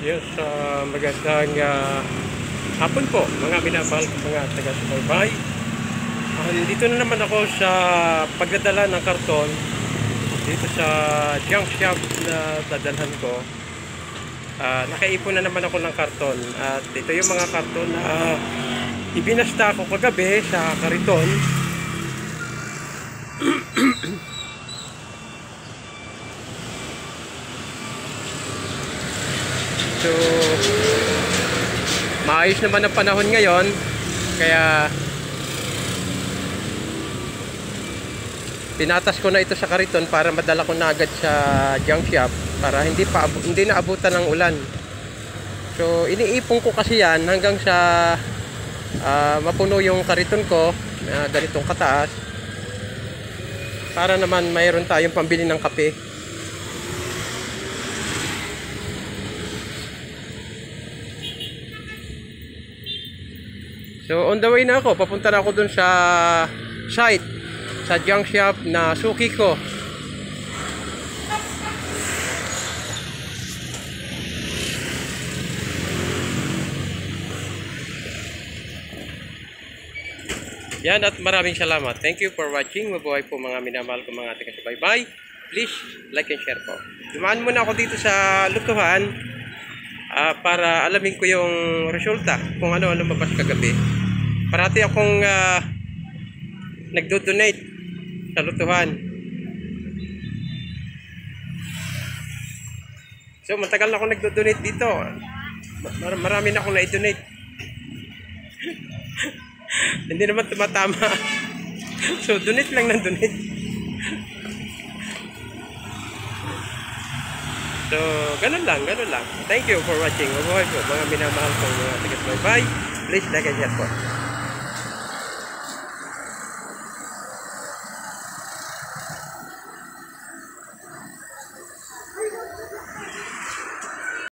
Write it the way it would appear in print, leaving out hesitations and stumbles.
Yes, magandang hapon po mga minamahal ko mga taga-subaybay. Dito na naman ako sa pagdadala ng karton dito sa junk shop na dadalhan ko. Nakaipon na naman ako ng karton at ito yung mga karton na ibinasta ko kagabi sa kariton. So, maayos naman ang panahon ngayon, kaya tinatas ko na ito sa kariton para madala ko na agad sa junk shop para hindi na abutan ng ulan. So, iniipon ko kasi yan hanggang sa mapuno yung kariton ko na ganitong kataas para naman mayroon tayong pambili ng kape. So on the way na ako, papunta na ako dun sa site, sa junk shop na suki ko. Yan, at maraming salamat. Thank you for watching. Mabuhay po mga minamahal ko mga taga-subaybay. Please like and share po. Dumaan muna ako dito sa lutuhan para alamin ko yung resulta kung ano lumabas kagabi. Parati akong nagdo-donate sa lutuhan. So matagal na ako nagdo-donate dito. Marami na akong na-donate. Hindi naman tumatama. So donate lang ng donate. So ganun lang. Thank you for watching. Mabuhay po mga minamahal kong mga taga-subaybay. Please like and share po.